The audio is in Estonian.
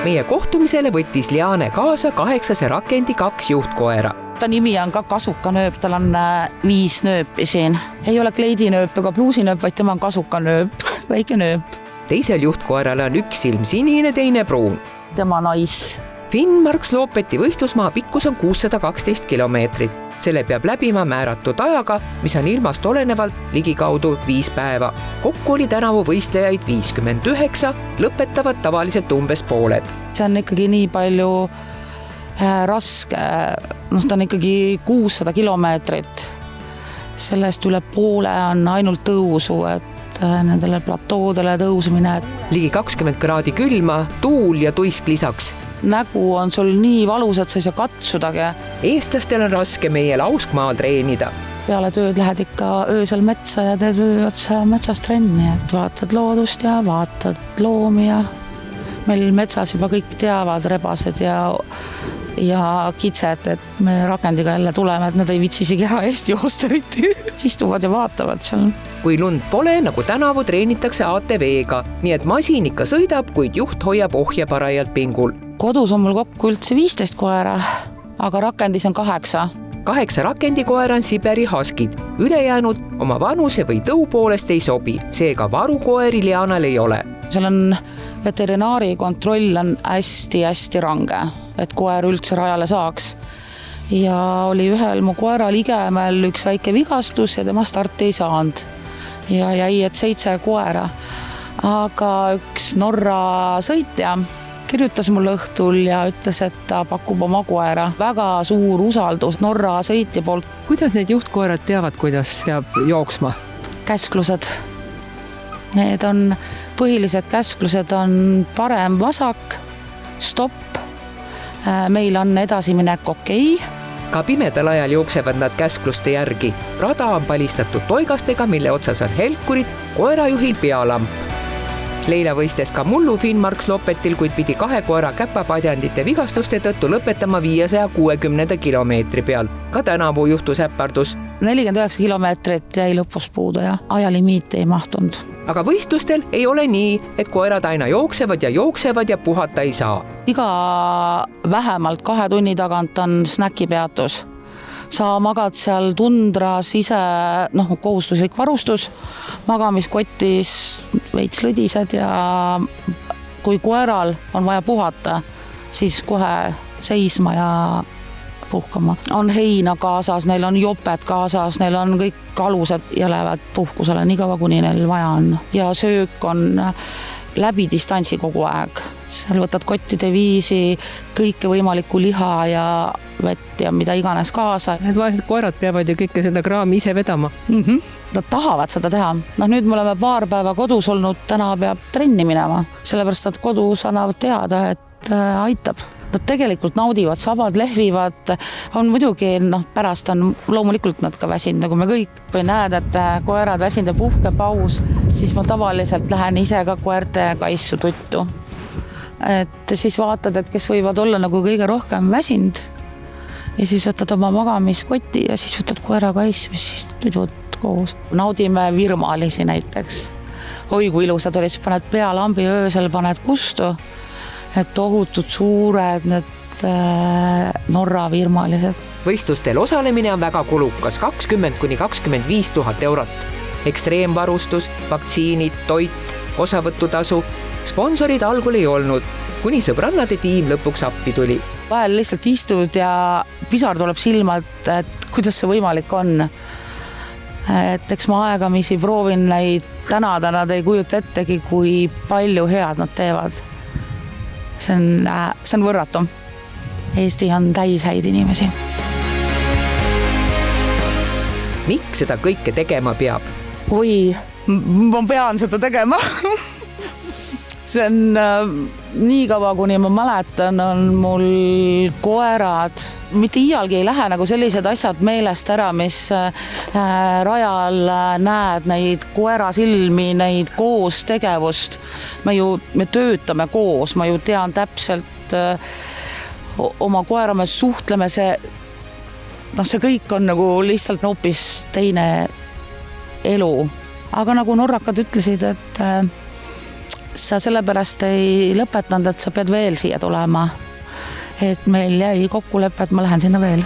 Meie kohtumisele võttis Liane kaasa 8 rakendi 2 juhtkoera. Ta nimi on ka kasukanööp, tal on 5 nööpi siin. Ei ole kleidinööp ega pluusinööp, vaid tema on kasukanööp, väike nööp. Teisel juhtkoeral on üks silm sinine, teine pruun. Tema nais. Finnmarksloopeti võistlusmaa pikkus on 612 kilomeetrit. Selle peab läbima määratud ajaga, mis on ilmast olenevalt ligikaudu 5 päeva. Kokku oli tänavu võistlejaid 59, lõpetavad tavaliselt umbes pooled. See on ikkagi nii palju raske, ta on ikkagi 600 kilomeetrit. Sellest üle poole on ainult tõusu, et nendele platoodele tõusmine. Ligi 20 kraadi külma, tuul ja tuisk lisaks. Nägu on sul nii valus, et sa ei saa katsudagi. Eestlastel on raske meie lauskmaal treenida. Peale tööd lähed ikka öösel metsa ja teed öö otsa metsas trenni, et vaatad loodust ja vaatad loomi ja meil metsas juba kõik teavad rebased ja kitsed, et me rakendiga jälle tuleme, et nad ei vitsi isegi ära Eesti oosteriti. Istuvad ja vaatavad seal. Kui lund pole, nagu tänavu treenitakse ATV-ga, nii et masin ikka sõidab, kuid juht hoiab ohja parajalt pingul. Kodus on mul kokku üldse 15 koera, aga rakendis on 8. 8 rakendikoera on Siberi Huskid. Ülejäänud oma vanuse või tõu poolest ei sobi, seega varukoeri Lianal ei ole. Seal on veterinaari kontroll on hästi-hästi range, et koer üldse rajale saaks. Ja oli ühel mu koeral igemel üks väike vigastus ja tema starti ei saanud. Ja jäi, et 7 koera. Aga üks Norra sõitja kirjutas mulle õhtul ja ütles, et ta pakub oma koera. Väga suur usaldus Norra sõitja poolt. Kuidas need juhtkoerad teavad, kuidas peab jooksma? Käsklused. Need on põhilised käsklused on parem vasak, stopp, meil on edasiminek okei. Ka pimedal ajal jooksevad nad käskluste järgi. Rada on palistatud toigastega, mille otsas on helkurid, koerajuhil pealamp. Leila võistes ka mullu Finnmarksloopetil, kuid pidi 2 koera käpapadjandite vigastuste tõttu lõpetama 560 kilomeetri peal. Ka tänavu juhtus äppardus. 49 kilomeetrit jäi lõpus puudu ja ajalimiit ei mahtunud. Aga võistlustel ei ole nii, et koerad aina jooksevad ja puhata ei saa. Iga vähemalt 2 tunni tagant on snäkipeatus. Sa magad seal tundras ise, kohustuslik varustus, magamiskotis veits lõdised ja kui koeral on vaja puhata, siis kohe seisma ja puhkama. On heina kaasas, neil on joped kaasas, neil on kõik alused ja lähevad puhkusele nii kaua, kuni neil vaja on. Ja söök on läbi distantsi kogu aeg. Seal võtad kottide viisi, kõike võimalikku liha ja vett ja mida iganes kaasa. Need vaesed koerad peavad ju kõike seda kraami ise vedama. Nad tahavad seda teha. Nüüd me oleme paar päeva kodus olnud, täna peab trenni minema. Sellepärast nad kodus annavad teada, et aitab. Nad tegelikult naudivad, sabad lehvivad, on muidugi, pärast on loomulikult nad ka väsinud, nagu me kõik. Kui näed, et koerad väsinud ja puhkepaus, siis ma tavaliselt lähen ise ka koerte kaissu tuttu. Et siis vaatad, et kes võivad olla nagu kõige rohkem väsinud ja siis võtad oma magamiskoti ja siis võtad koera kaissu, siis tudud koos. Naudime virmalisi näiteks. Oi, kui ilusad olid, siis paned pealambi öösel, paned kustu. Et tohutud suured need Norra virmalised. Võistlustel osalemine on väga kulukas, 20–25 000 eurot. Ekstreemvarustus, vaktsiinid, toit, osavõtutasu. Sponsorid algul ei olnud, kuni sõbrannade tiim lõpuks appi tuli. Vahel lihtsalt istud ja pisar tuleb silma, et kuidas see võimalik on. Et eks ma aegamisi proovin neid tänada, nad ei kujuta ettegi, kui palju head nad teevad. See on võrratu. Eesti on täis häid inimesi. Miks seda kõike tegema peab? Oi, ma pean seda tegema. See on nii kaua, kuni ma mäletan, on mul koerad. Mitte iialgi ei lähe nagu sellised asjad meelest ära, mis rajal näed neid koera silmi, neid koos tegevust. Me töötame koos, ma ju tean täpselt oma koera, me suhtleme, see kõik on nagu lihtsalt hoopis teine elu. Aga nagu norrakad ütlesid, et sa sellepärast ei lõpetanud, et sa pead veel siia tulema. Et meil jäi kokkulepe, et ma lähen sinna veel.